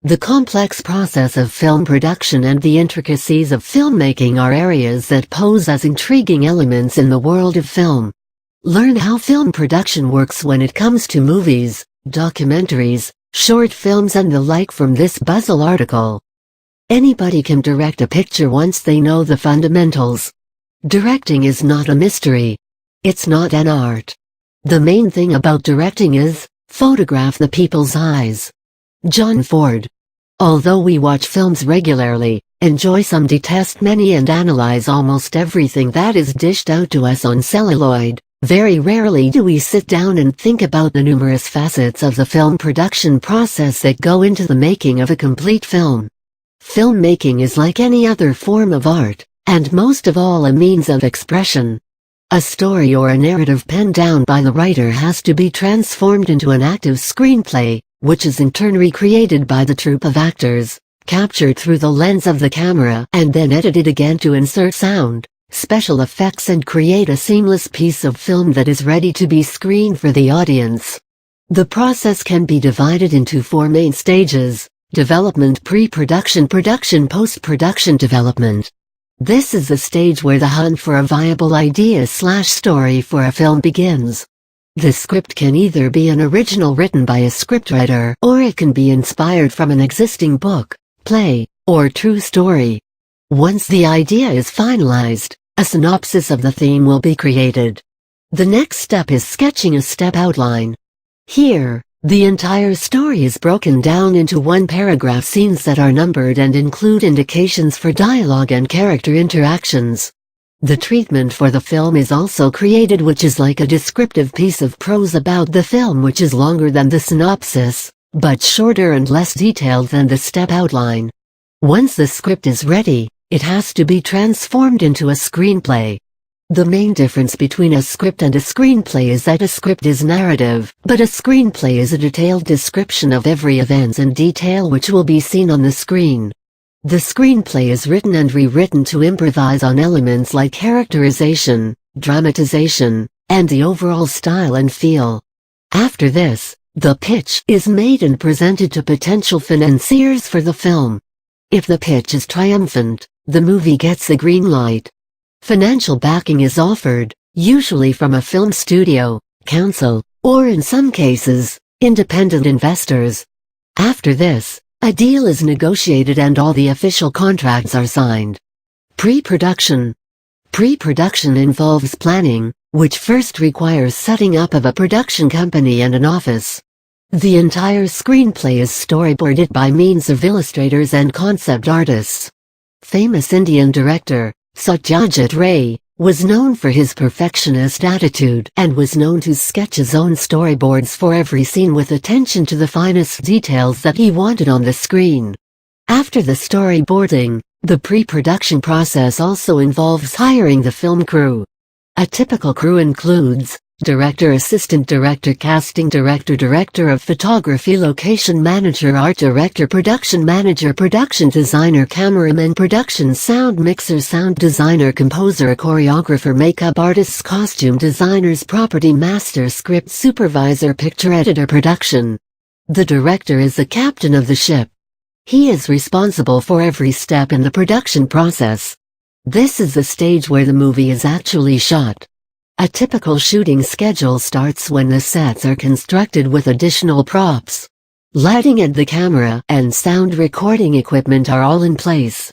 The complex process of film production and the intricacies of filmmaking are areas that pose as intriguing elements in the world of film. Learn how film production works when it comes to movies, documentaries, short films and the like from this Buzzle article. Anybody can direct a picture once they know the fundamentals. Directing is not a mystery. It's not an art. The main thing about directing is, photograph the people's eyes. John Ford. Although we watch films regularly, enjoy some, detest many and analyze almost everything that is dished out to us on celluloid, very rarely do we sit down and think about the numerous facets of the film production process that go into the making of a complete film. Filmmaking is like any other form of art, and most of all a means of expression. A story or a narrative penned down by the writer has to be transformed into an active screenplay, which is in turn recreated by the troupe of actors, captured through the lens of the camera and then edited again to insert sound, special effects and create a seamless piece of film that is ready to be screened for the audience. The process can be divided into 4 main stages: development, pre-production, production, post-production, development. This is the stage where the hunt for a viable idea/story for a film begins. The script can either be an original written by a scriptwriter, or it can be inspired from an existing book, play, or true story. Once the idea is finalized, a synopsis of the theme will be created. The next step is sketching a step outline. Here, the entire story is broken down into one-paragraph scenes that are numbered and include indications for dialogue and character interactions. The treatment for the film is also created, which is like a descriptive piece of prose about the film, which is longer than the synopsis, but shorter and less detailed than the step outline. Once the script is ready, it has to be transformed into a screenplay. The main difference between a script and a screenplay is that a script is narrative, but a screenplay is a detailed description of every event and detail which will be seen on the screen. The screenplay is written and rewritten to improvise on elements like characterization, dramatization, and the overall style and feel. After this, the pitch is made and presented to potential financiers for the film. If the pitch is triumphant, the movie gets a green light. Financial backing is offered, usually from a film studio, council, or in some cases, independent investors. After this, a deal is negotiated and all the official contracts are signed. Pre-production. Pre-production involves planning, which first requires setting up of a production company and an office. The entire screenplay is storyboarded by means of illustrators and concept artists. Famous Indian director, Satyajit Ray, was known for his perfectionist attitude and was known to sketch his own storyboards for every scene with attention to the finest details that he wanted on the screen. After the storyboarding, the pre-production process also involves hiring the film crew. A typical crew includes director, assistant director, casting director, director of photography, location manager, art director, production manager, production designer, cameraman, production sound mixer, sound designer, composer, choreographer, makeup artists, costume designers, property master, script supervisor, picture editor, production. The director is the captain of the ship. He is responsible for every step in the production process. This is the stage where the movie is actually shot. A typical shooting schedule starts when the sets are constructed with additional props. Lighting and the camera and sound recording equipment are all in place.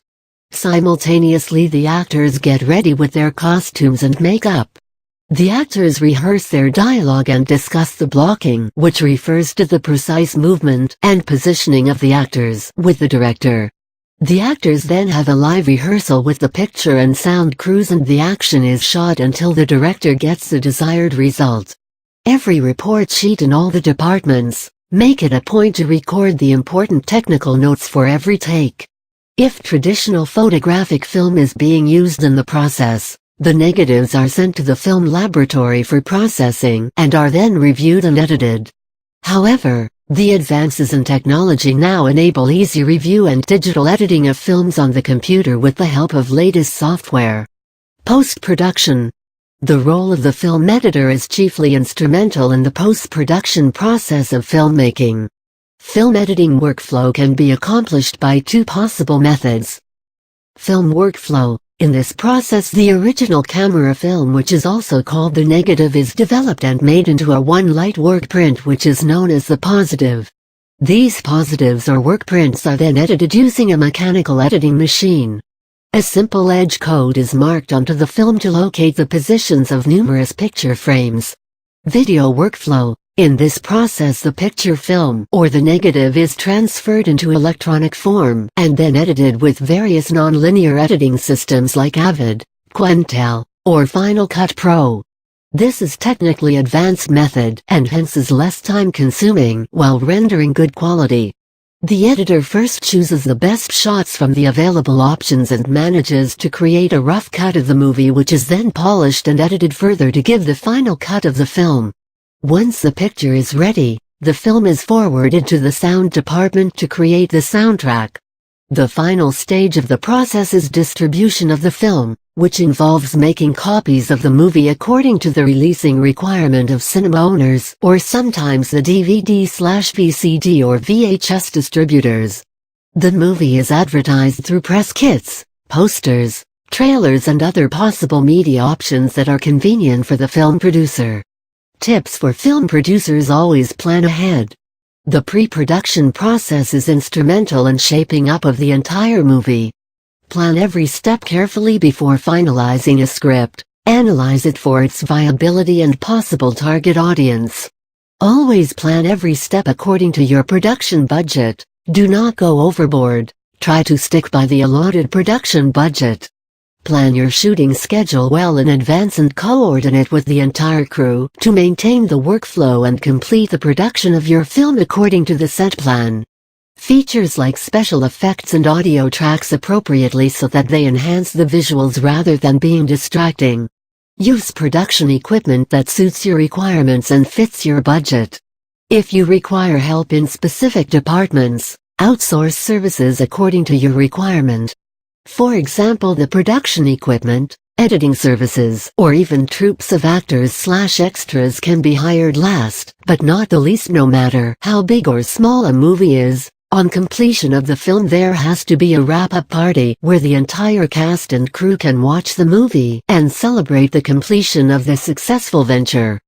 Simultaneously, the actors get ready with their costumes and makeup. The actors rehearse their dialogue and discuss the blocking, which refers to the precise movement and positioning of the actors, with the director. The actors then have a live rehearsal with the picture and sound crews, and the action is shot until the director gets the desired result. Every report sheet in all the departments make it a point to record the important technical notes for every take. If traditional photographic film is being used in the process, the negatives are sent to the film laboratory for processing and are then reviewed and edited. However, the advances in technology now enable easy review and digital editing of films on the computer with the help of latest software. Post-production. The role of the film editor is chiefly instrumental in the post-production process of filmmaking. Film editing workflow can be accomplished by two possible methods. Film workflow. In this process, the original camera film, which is also called the negative, is developed and made into a one-light work print, which is known as the positive. These positives or work prints are then edited using a mechanical editing machine. A simple edge code is marked onto the film to locate the positions of numerous picture frames. Video workflow. In this process, the picture film, or the negative, is transferred into electronic form, and then edited with various non-linear editing systems like Avid, Quentel, or Final Cut Pro. This is technically advanced method, and hence is less time-consuming, while rendering good quality. The editor first chooses the best shots from the available options and manages to create a rough cut of the movie, which is then polished and edited further to give the final cut of the film. Once the picture is ready, the film is forwarded to the sound department to create the soundtrack. The final stage of the process is distribution of the film, which involves making copies of the movie according to the releasing requirement of cinema owners, or sometimes the DVD/VCD or VHS distributors. The movie is advertised through press kits, posters, trailers, and other possible media options that are convenient for the film producer. Tips for film producers: always plan ahead. The pre-production process is instrumental in shaping up of the entire movie. Plan every step carefully before finalizing a script. Analyze it for its viability and possible target audience. Always plan every step according to your production budget. Do not go overboard. Try to stick by the allotted production budget. Plan your shooting schedule well in advance and coordinate with the entire crew to maintain the workflow and complete the production of your film according to the set plan. Features like special effects and audio tracks appropriately so that they enhance the visuals rather than being distracting. Use production equipment that suits your requirements and fits your budget. If you require help in specific departments, outsource services according to your requirement. For example, the production equipment, editing services, or even troops of actors/extras can be hired last, but not the least. No matter how big or small a movie is, on completion of the film there has to be a wrap-up party where the entire cast and crew can watch the movie and celebrate the completion of the successful venture.